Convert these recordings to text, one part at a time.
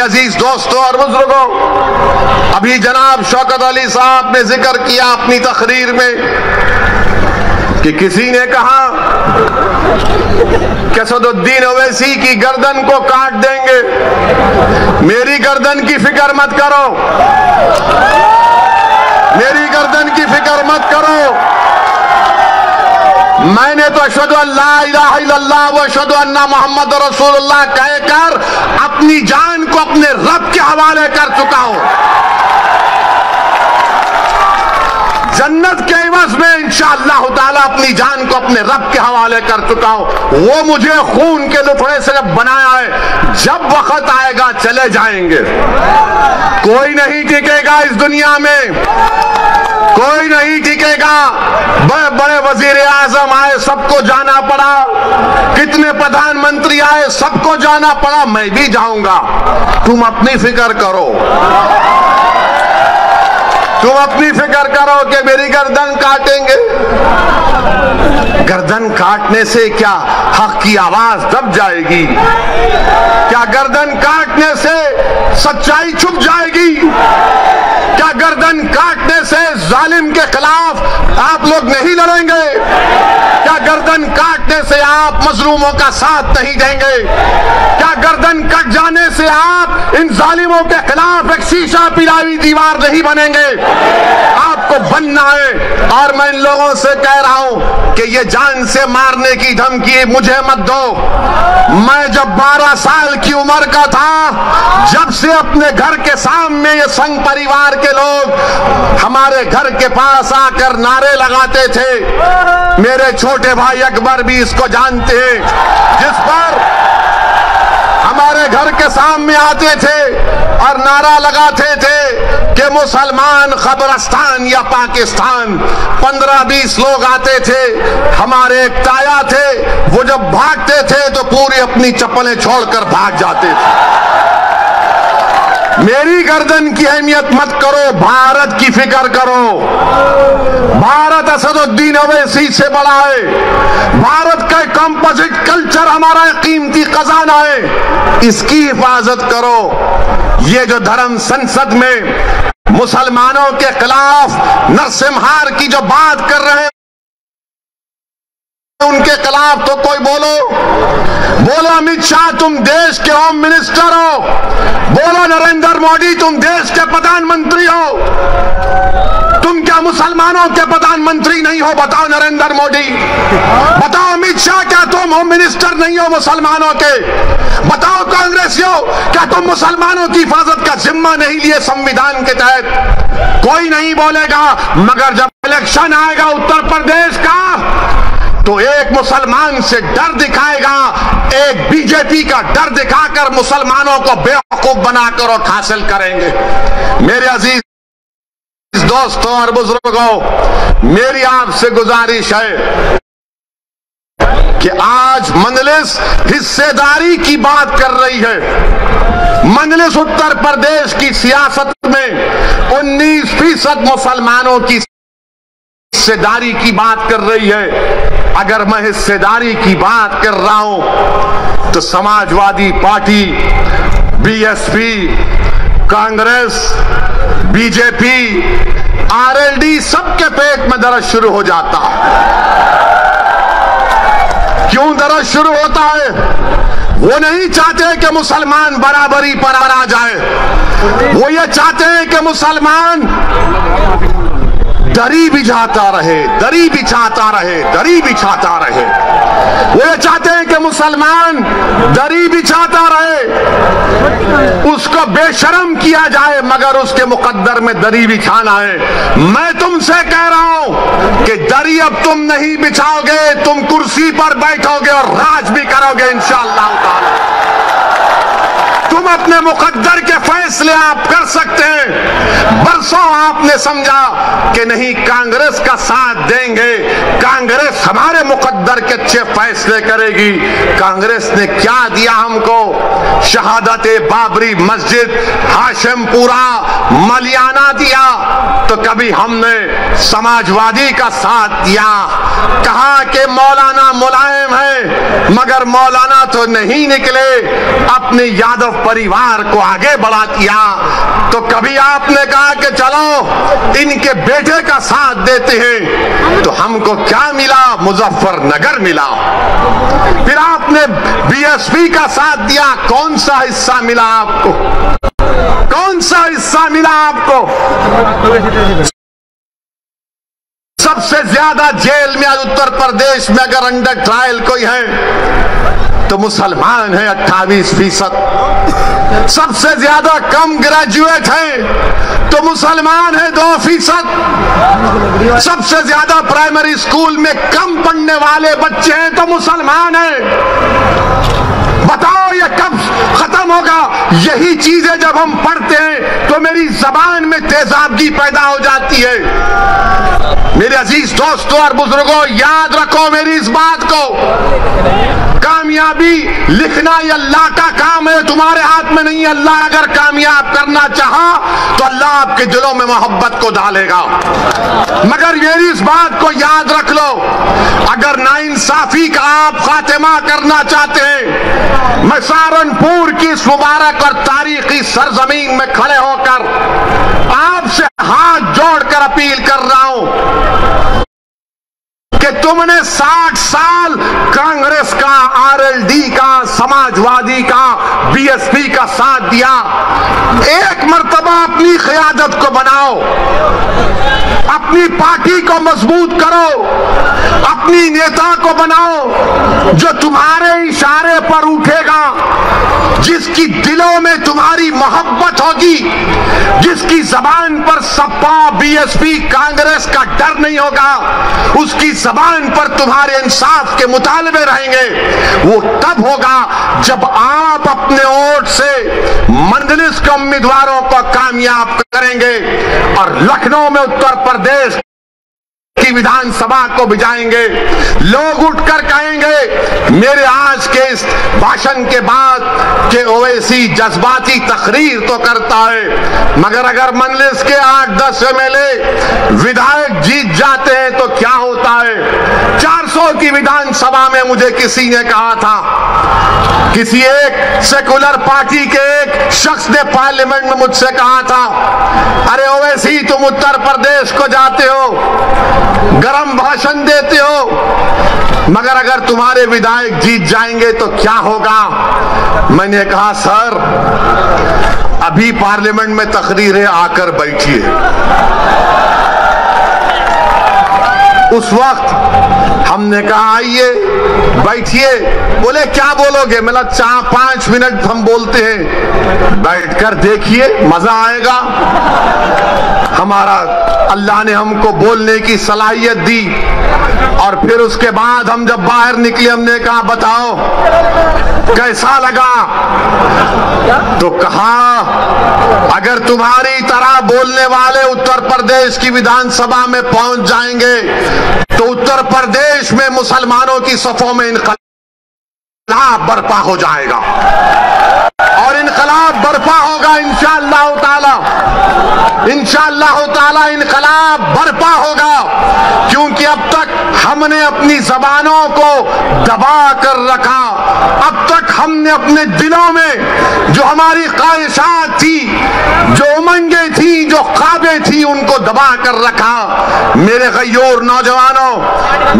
अजीज दोस्तों और बुजुर्गों, अभी जनाब शौकत अली साहब ने जिक्र किया अपनी तकरीर में कि किसी ने कहा कि असदुद्दीन ओवैसी की गर्दन को काट देंगे। मेरी गर्दन की फिक्र मत करो, मेरी गर्दन की फिक्र मत करो। मैंने तो अशहदु अल्ला इलाहा इल्लल्लाह व अशहदु अन्ना मुहम्मद रसूलुल्लाह कहकर अपनी जान को अपने रब के हवाले कर चुका हूं। जन्नत के एवज में इंशाअल्लाह ताला अपनी जान को अपने रब के हवाले कर चुका हूं। वो मुझे खून के लुथड़े से जब बनाया है, जब वक्त आएगा चले जाएंगे। कोई नहीं टिकेगा इस दुनिया में, कोई नहीं टिकेगा। बड़े बड़े वजीर आजम आए, सबको जाना पड़ा। कितने प्रधानमंत्री आए, सबको जाना पड़ा। मैं भी जाऊंगा। तुम अपनी फिक्र करो, तुम अपनी फिक्र करो कि मेरी गर्दन काटेंगे। गर्दन काटने से क्या हक की आवाज दब जाएगी? क्या गर्दन काटने से सच्चाई छुप जाएगी? क्या गर्दन काटने से जालिम के खिलाफ आप लोग नहीं लड़ेंगे? क्या गर्दन काटने से आप मजलूमों का साथ नहीं देंगे? क्या गर्दन कट जाने से आप इन जालिमों के खिलाफ एक शीशा पिलावी दीवार नहीं बनेंगे? आपको बनना है। और मैं इन लोगों से कह रहा हूं कि ये जान से मारने की धमकी मुझे मत दो। मैं जब 12 साल की उम्र का था, जब से अपने घर के सामने ये संघ परिवार के लोग हमारे घर के पास आकर नारे लगाते थे। मेरे छोटे भाई अकबर भी इसको जानते हैं, जिस पर हमारे घर के सामने आते थे और नारा लगाते थे कि मुसलमान कब्रिस्तान या पाकिस्तान। 15-20 लोग आते थे, हमारे एक ताया थे, वो जब भागते थे तो पूरी अपनी चप्पलें छोड़कर भाग जाते थे। मेरी गर्दन की अहमियत मत करो, भारत की फिक्र करो। भारत असदुद्दीन ओवैसी से बड़ा है। भारत का कंपोजिट कल्चर हमारा कीमती खजाना है, इसकी हिफाजत करो। ये जो धर्म संसद में मुसलमानों के खिलाफ नरसिम्हार की जो बात कर रहे हैं, उनके खिलाफ तो कोई बोलो अमित शाह तुम देश के होम मिनिस्टर हो, बोलो नरेंद्र मोदी तुम देश के प्रधानमंत्री हो। तुम क्या मुसलमानों के प्रधानमंत्री नहीं हो? बताओ नरेंद्र मोदी, बताओ अमित शाह, क्या तुम होम मिनिस्टर नहीं हो मुसलमानों के? बताओ कांग्रेसियों, क्या तुम मुसलमानों की हिफाजत का जिम्मा नहीं लिए संविधान के तहत? कोई नहीं बोलेगा। मगर जब इलेक्शन आएगा उत्तर प्रदेश का, तो एक मुसलमान से डर दिखाएगा, एक बीजेपी का डर दिखाकर मुसलमानों को बेवकूफ बनाकर और हासिल करेंगे। मेरे अजीज दोस्तों और बुजुर्गों, मेरी आपसे गुजारिश है कि आज मजलिस हिस्सेदारी की बात कर रही है। मजलिस उत्तर प्रदेश की सियासत में 19% मुसलमानों की हिस्सेदारी की बात कर रही है। अगर मैं हिस्सेदारी की बात कर रहा हूं तो Samajwadi party, BSP, Congress, BJP, RLD सबके पेट में दर्द शुरू हो जाता है। क्यों दर्द शुरू होता है? वो नहीं चाहते कि मुसलमान बराबरी पर आ जाए। वो ये चाहते हैं कि मुसलमान दरी बिछाता रहे, दरी बिछाता रहे, दरी बिछाता रहे। वो ये चाहते हैं कि मुसलमान दरी बिछाता रहे, उसको बेशर्म किया जाए, मगर उसके मुकद्दर में दरी बिछाना है। मैं तुमसे कह रहा हूं कि दरी अब तुम नहीं बिछाओगे, तुम कुर्सी पर बैठोगे और राज भी करोगे इंशाअल्लाह ताला। तुम अपने मुकद्दर के फैसले आप कर सकते हैं। बरसों आपने समझा कि नहीं कांग्रेस का साथ देंगे, कांग्रेस हमारे मुकद्दर के अच्छे फैसले करेगी। कांग्रेस ने क्या दिया हमको? शहादत बाबरी मस्जिद, हाशिमपुरा, मलियाना दिया। तो कभी हमने समाजवादी का साथ दिया, कहा कि मौलाना मुलायम है, मगर मौलाना तो नहीं निकले। अपने यादव परिवार परिवार को आगे बढ़ा दिया। तो कभी आपने कहा कि चलो इनके बेटे का साथ देते हैं, तो हमको क्या मिला? मुजफ्फरनगर मिला। फिर आपने बीएसपी का साथ दिया, कौन सा हिस्सा मिला आपको? कौन सा हिस्सा मिला आपको? सबसे ज्यादा जेल में आज उत्तर प्रदेश में अगर अंडर ट्रायल कोई है तो मुसलमान है 28%। सबसे ज्यादा कम ग्रेजुएट है तो मुसलमान है 2%। सबसे ज्यादा प्राइमरी स्कूल में कम पढ़ने वाले बच्चे हैं तो मुसलमान है। बताओ ये कब खत्म होगा? यही चीजें जब हम पढ़ते हैं तो मेरी जबान में तेजाबगी पैदा हो जाती है। मेरे अजीज दोस्तों और बुजुर्गों, याद रखो मेरी इस बात को, कामयाबी लिखना ये अल्लाह का काम है, तुम्हारे हाथ में नहीं है। अल्लाह अगर कामयाब करना चाहा तो अल्लाह आपके दिलों में मोहब्बत को डालेगा। मगर मेरी इस बात को याद रख लो, अगर नाइंसाफी का आप खात्मा करना चाहते हैं, मैं सहारनपुर की इस मुबारक और तारीखी सरजमीन में खड़े होकर आपसे हाथ जोड़कर अपील कर रहा हूं कि तुमने 60 साल कांग्रेस का, आरएलडी का, समाजवादी का, बीएसपी का साथ दिया। एक मर्तबा अपनी क़यादत को बनाओ, अपनी पार्टी को मजबूत करो, अपनी नेता को बनाओ जो तुम्हारे इशारे पर उठेगा, जिसकी दिलों में तुम्हारी मोहब्बत होगी, जिसकी जबान पर सपा, बीएसपी, कांग्रेस का डर नहीं होगा, उसकी जबान पर तुम्हारे इंसाफ के मुतालबे रहेंगे। वो तब होगा जब आप अपने वोट से मंजलिस के उम्मीदवारों को कामयाब करेंगे और लखनऊ में उत्तर प्रदेश की विधानसभा को भिजाएंगे। लोग उठकर कहेंगे मेरे आज के इस भाषण के बाद कि ओवैसी जज्बाती तकरीर तो करता है, मगर अगर मंजलिस के 8-10 एमएलए विधायक जीत जाते हैं तो क्या होता है? 400 की विधानसभा में मुझे किसी ने कहा था, किसी एक सेकुलर पार्टी के एक शख्स ने पार्लियामेंट में मुझसे कहा था, अरे ओवैसी तुम उत्तर प्रदेश को जाते हो, गरम भाषण देते हो, मगर अगर तुम्हारे विधायक जीत जाएंगे तो क्या होगा? मैंने कहा सर अभी पार्लियामेंट में तकरीर है, आकर बैठिए। उस वक्त हमने कहा आइए बैठिए। बोले क्या बोलोगे? मतलब 4-5 मिनट हम बोलते हैं, बैठकर देखिए मजा आएगा। हमारा अल्लाह ने हमको बोलने की सलाहियत दी और फिर उसके बाद हम जब बाहर निकले हमने कहा बताओ कैसा लगा? तो कहा अगर तुम्हारी तरह बोलने वाले उत्तर प्रदेश की विधानसभा में पहुंच जाएंगे तो उत्तर प्रदेश में मुसलमानों की सफों में इनकलाब बर्पा हो जाएगा और इनकलाब बर्पा होगा इंशाअल्लाह ताला। इंशाअल्लाह ताला इनकलाब बर्पा होगा, क्योंकि अब तक हमने अपनी जबानों को दबा कर रखा, अब तक हमने अपने दिलों में जो हमारी ख्वाहिशात थी, जो उमंगें थी, जो ख्वाबें थी, उनको दबा कर रखा। मेरे गयूर नौजवानों,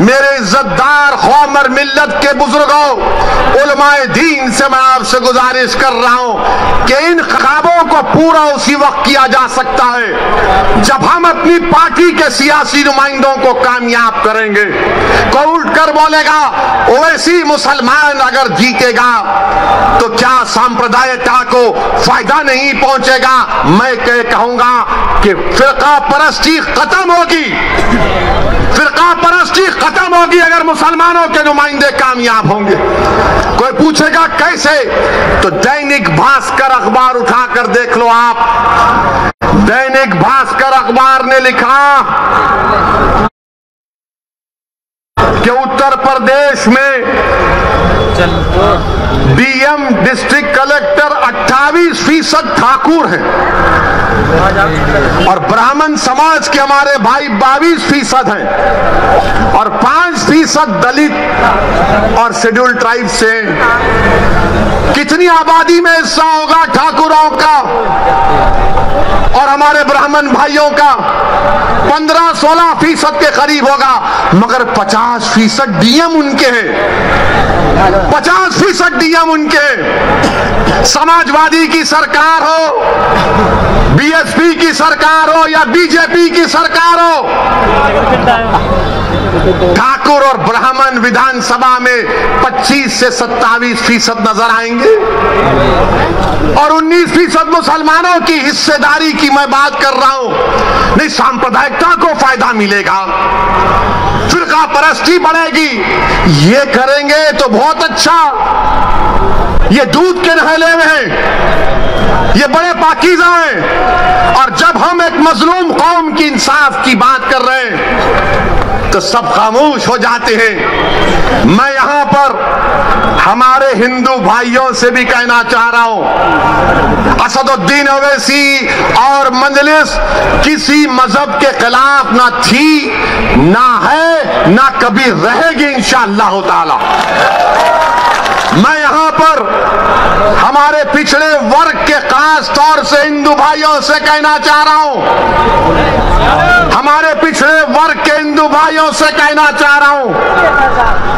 मेरे इज्जतदार कौम मिल्लत के बुजुर्गों, उलमाए दीन से मैं आपसे गुजारिश कर रहा हूं कि इन ख्वाबों को पूरा उसी वक्त किया जा सकता है जब हम अपनी पार्टी के सियासी नुमाइंदों को कामयाब करेंगे। कोई उठकर बोलेगा ओवैसी मुसलमान अगर जीतेगा तो क्या सांप्रदायिकता को फायदा नहीं पहुंचेगा? मैं कहूंगा कि फिरका परस्ती खत्म होगी, फिरका परस्ती खत्म होगी अगर मुसलमानों के नुमाइंदे कामयाब होंगे। कोई पूछेगा कैसे? तो दैनिक भास्कर अखबार उठाकर देख लो आप। दैनिक भास्कर अखबार ने लिखा कि उत्तर प्रदेश में डीएम डिस्ट्रिक्ट कलेक्टर 28% ठाकुर हैं और ब्राह्मण समाज के हमारे भाई 22% हैं और 5% दलित और शेड्यूल्ड ट्राइब से। कितनी कितनी आबादी में हिस्सा होगा ठाकुरों का और हमारे ब्राह्मण भाइयों का? 15-16% के करीब होगा, मगर 50% डीएम उनके हैं। 50% डीएम उनके हैं। समाजवादी की सरकार हो, बीएसपी की सरकार हो या बीजेपी की सरकार हो, ठाकुर और ब्राह्मण विधानसभा में 25 से 27% नजर आएंगे और 19% मुसलमानों की हिस्सेदारी की मैं बात कर रहा हूं। नहीं, सांप्रदायिकता को फायदा मिलेगा, फिरका परस्ती बढ़ेगी। ये करेंगे तो बहुत अच्छा, ये दूध के नहले में हैं, ये बड़े पाकीज़ा हैं। और जब हम एक मजलूम कौम की इंसाफ की बात कर रहे हैं तो सब खामोश हो जाते हैं। मैं यहां पर हमारे हिंदू भाइयों से भी कहना चाह रहा हूं, असदुद्दीन ओवैसी और मजलिस किसी मजहब के खिलाफ ना थी, ना है, ना कभी रहेगी इंशाअल्लाह ताला। मैं यहां पर हमारे पिछड़े वर्ग के खास तौर से हिंदू भाइयों से कहना चाह रहा हूं, हमारे पिछड़े वर्ग के हिंदू भाइयों से कहना चाह रहा हूं,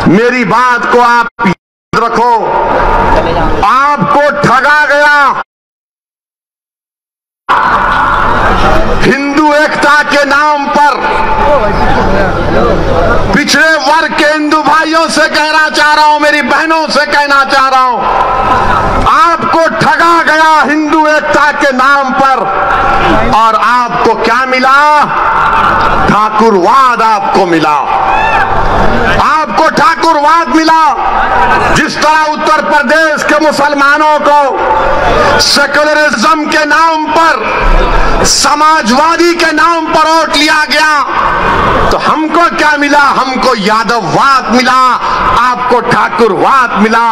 मेरी बात को आप याद रखो। आपको ठगा गया। हिंदू एकता के नाम पर पिछड़े वर्ग के हिंदू भाइयों से कहना चाह रहा हूं, मेरी बहनों से कहना चाह रहा हूं, आपको ठगा गया हिंदू एकता के नाम पर। और आपको क्या मिला? ठाकुरवाद आपको मिला। आपको ठाकुरवाद मिला। जिस तरह उत्तर प्रदेश के मुसलमानों को सेक्युलरिज्म के नाम पर, समाजवादी के नाम पर वोट लिया गया, तो हमको क्या मिला? हमको यादववाद मिला, आपको ठाकुरवाद मिला।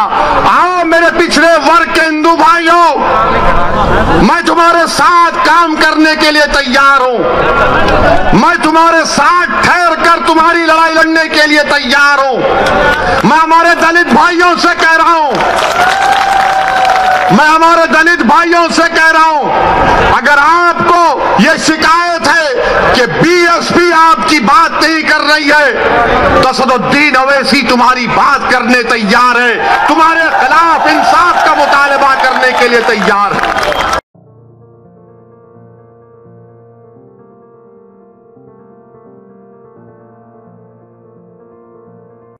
आओ मेरे पिछड़े वर्ग के हिंदू भाइयों, मैं तुम्हारे साथ काम करने के लिए तैयार हूं। मैं तुम्हारे साथ ठहर कर तुम्हारी लड़ाई लड़ने के लिए तैयार हूं। मैं हमारे दलित भाइयों से कह रहा हूं, मैं हमारे दलित भाइयों से कह रहा हूं, अगर आपको यह शिकायत है कि बीएसपी आपकी बात नहीं कर रही है, तो असदुद्दीन ओवैसी तुम्हारी बात करने तैयार है, तुम्हारे खिलाफ इंसाफ का मुतालबा करने के लिए तैयार है।